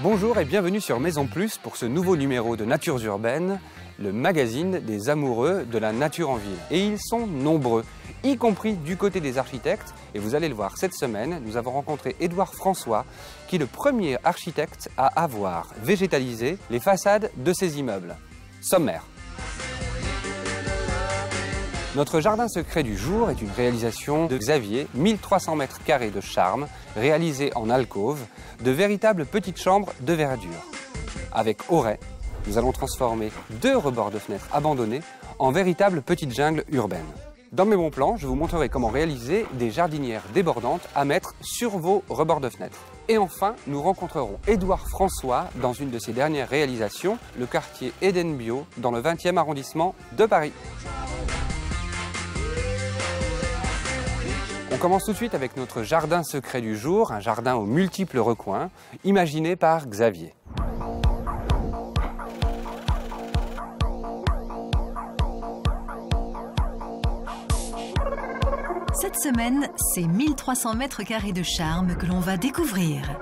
Bonjour et bienvenue sur Maison Plus pour ce nouveau numéro de Natures Urbaines, le magazine des amoureux de la nature en ville. Et ils sont nombreux, y compris du côté des architectes. Et vous allez le voir, cette semaine, nous avons rencontré Édouard François, qui est le premier architecte à avoir végétalisé les façades de ses immeubles. Sommaire. Notre jardin secret du jour est une réalisation de Xavier, 1300 mètres carrés de charme, réalisé en alcôve, de véritables petites chambres de verdure. Avec Auray, nous allons transformer 2 rebords de fenêtres abandonnés en véritables petites jungles urbaines. Dans mes bons plans, je vous montrerai comment réaliser des jardinières débordantes à mettre sur vos rebords de fenêtres. Et enfin, nous rencontrerons Édouard François dans une de ses dernières réalisations, le quartier Eden Bio, dans le 20e arrondissement de Paris. On commence tout de suite avec notre jardin secret du jour, un jardin aux multiples recoins, imaginé par Xavier. Cette semaine, c'est 1300 mètres carrés de charme que l'on va découvrir.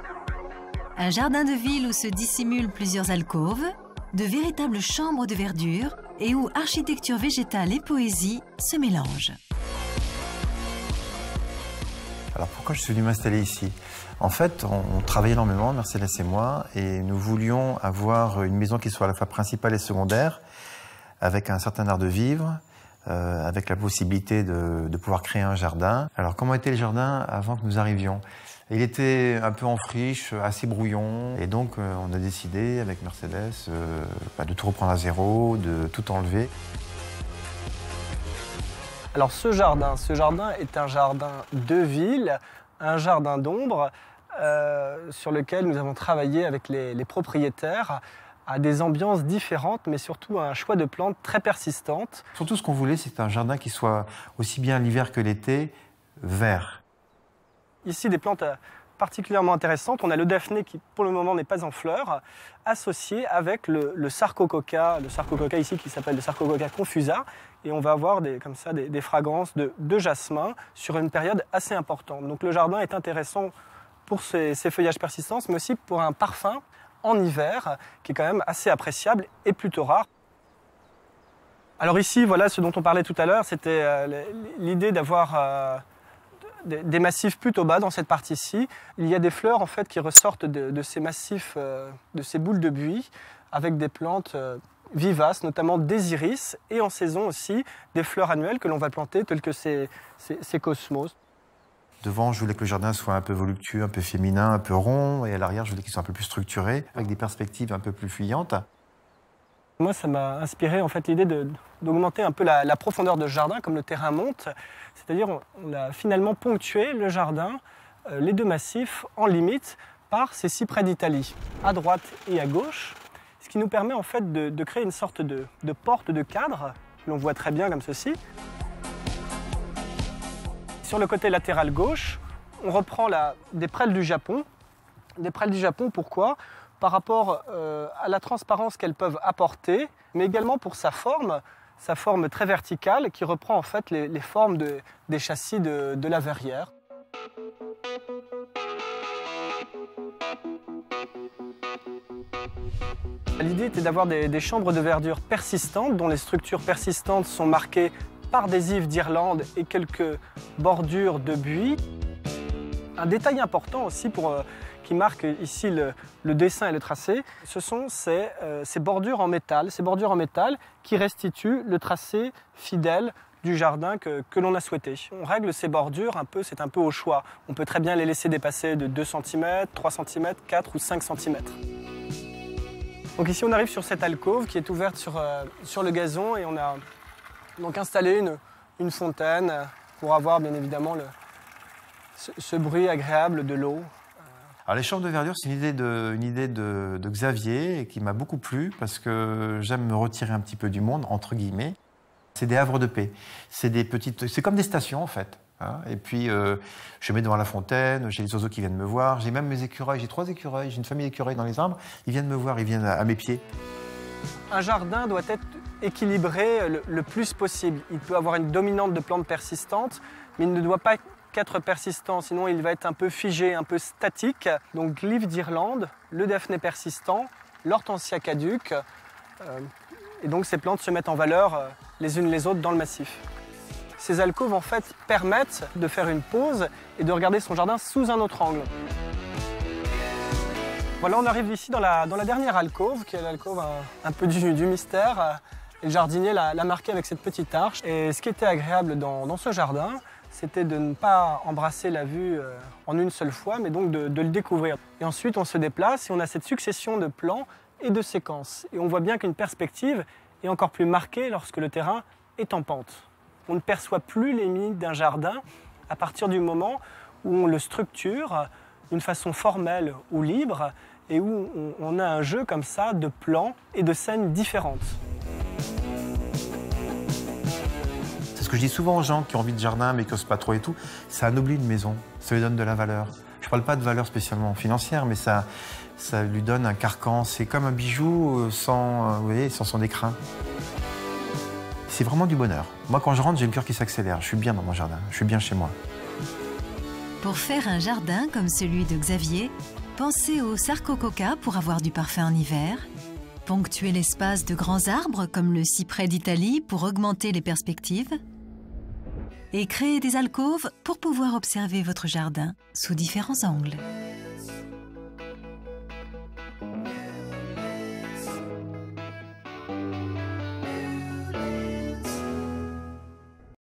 Un jardin de ville où se dissimulent plusieurs alcôves, de véritables chambres de verdure et où architecture végétale et poésie se mélangent. Alors pourquoi je suis venu m'installer ici? En fait, on travaille énormément, Mercedes et moi, et nous voulions avoir une maison qui soit à la fois principale et secondaire, avec un certain art de vivre, avec la possibilité de pouvoir créer un jardin. Alors comment était le jardin avant que nous arrivions? Il était un peu en friche, assez brouillon, et donc on a décidé avec Mercedes de tout reprendre à zéro, de tout enlever. Alors ce jardin est un jardin de ville, un jardin d'ombre sur lequel nous avons travaillé avec les propriétaires à des ambiances différentes, mais surtout à un choix de plantes très persistantes. Surtout ce qu'on voulait, c'est un jardin qui soit aussi bien l'hiver que l'été, vert. Ici, des plantes particulièrement intéressantes. On a le daphné qui, pour le moment, n'est pas en fleurs, associé avec le sarcococa ici qui s'appelle le sarcococa confusa. Et on va avoir des fragrances de jasmin sur une période assez importante. Donc le jardin est intéressant pour ses feuillages persistants, mais aussi pour un parfum en hiver qui est quand même assez appréciable et plutôt rare. Alors ici, voilà ce dont on parlait tout à l'heure, c'était l'idée d'avoir des massifs plutôt bas dans cette partie-ci. Il y a des fleurs en fait qui ressortent de ces massifs, de ces boules de buis, avec des plantes vivaces, notamment des iris, et en saison aussi des fleurs annuelles que l'on va planter, telles que ces cosmos. Devant, je voulais que le jardin soit un peu voluptueux, un peu féminin, un peu rond, et à l'arrière, je voulais qu'il soit un peu plus structuré, avec des perspectives un peu plus fuyantes. Moi, ça m'a inspiré en fait l'idée d'augmenter un peu la profondeur de ce jardin, comme le terrain monte. C'est-à-dire, on a finalement ponctué le jardin, les 2 massifs, en limite, par ces cyprès d'Italie, à droite et à gauche, ce qui nous permet en fait de créer une sorte de porte de cadre, que l'on voit très bien comme ceci. Sur le côté latéral gauche, on reprend des prêles du Japon. Des prêles du Japon, pourquoi? Par rapport à la transparence qu'elles peuvent apporter, mais également pour sa forme très verticale qui reprend en fait les formes des châssis de la verrière. L'idée était d'avoir des chambres de verdure persistantes, dont les structures persistantes sont marquées par des ifs d'Irlande et quelques bordures de buis. Un détail important aussi qui marque ici le dessin et le tracé, ce sont ces bordures en métal, qui restituent le tracé fidèle du jardin que l'on a souhaité. On règle ces bordures c'est un peu au choix. On peut très bien les laisser dépasser de 2 cm, 3 cm, 4 ou 5 cm. Donc ici on arrive sur cette alcôve qui est ouverte sur le gazon et on a donc installé une fontaine pour avoir bien évidemment ce bruit agréable de l'eau. Alors les chambres de verdure, c'est une idée de Xavier qui m'a beaucoup plu parce que j'aime me retirer un petit peu du monde, entre guillemets. C'est des havres de paix. C'est comme des stations en fait. Hein. Et puis je mets devant la fontaine, j'ai les oiseaux qui viennent me voir, j'ai même mes écureuils, j'ai 3 écureuils, j'ai une famille d'écureuils dans les arbres, ils viennent me voir, ils viennent à mes pieds. Un jardin doit être équilibré le plus possible. Il peut avoir une dominante de plantes persistantes, mais il ne doit pas qu'être persistant, sinon il va être un peu figé, un peu statique. Donc l'If d'Irlande, le Daphné persistant, l'Hortensia caduc. Et donc ces plantes se mettent en valeur les unes les autres dans le massif. Ces alcôves en fait permettent de faire une pause et de regarder son jardin sous un autre angle. Voilà, on arrive ici dans la dernière alcôve, qui est l'alcôve un peu du mystère. Et le jardinier l'a marqué avec cette petite arche. Et ce qui était agréable dans ce jardin, c'était de ne pas embrasser la vue en une seule fois, mais donc de le découvrir. Et ensuite, on se déplace et on a cette succession de plans et de séquences. Et on voit bien qu'une perspective est encore plus marquée lorsque le terrain est en pente. On ne perçoit plus les limites d'un jardin à partir du moment où on le structure d'une façon formelle ou libre et où on a un jeu comme ça de plans et de scènes différentes. C'est ce que je dis souvent aux gens qui ont envie de jardin mais qui n'osent pas trop et tout, ça anoblit une maison, ça lui donne de la valeur. Je ne parle pas de valeur spécialement financière, mais ça lui donne un carcan. C'est comme un bijou sans son écrin. C'est vraiment du bonheur. Moi, quand je rentre, j'ai le cœur qui s'accélère. Je suis bien dans mon jardin, je suis bien chez moi. Pour faire un jardin comme celui de Xavier, pensez au sarcococa pour avoir du parfum en hiver, ponctuez l'espace de grands arbres comme le cyprès d'Italie pour augmenter les perspectives, et créez des alcôves pour pouvoir observer votre jardin sous différents angles.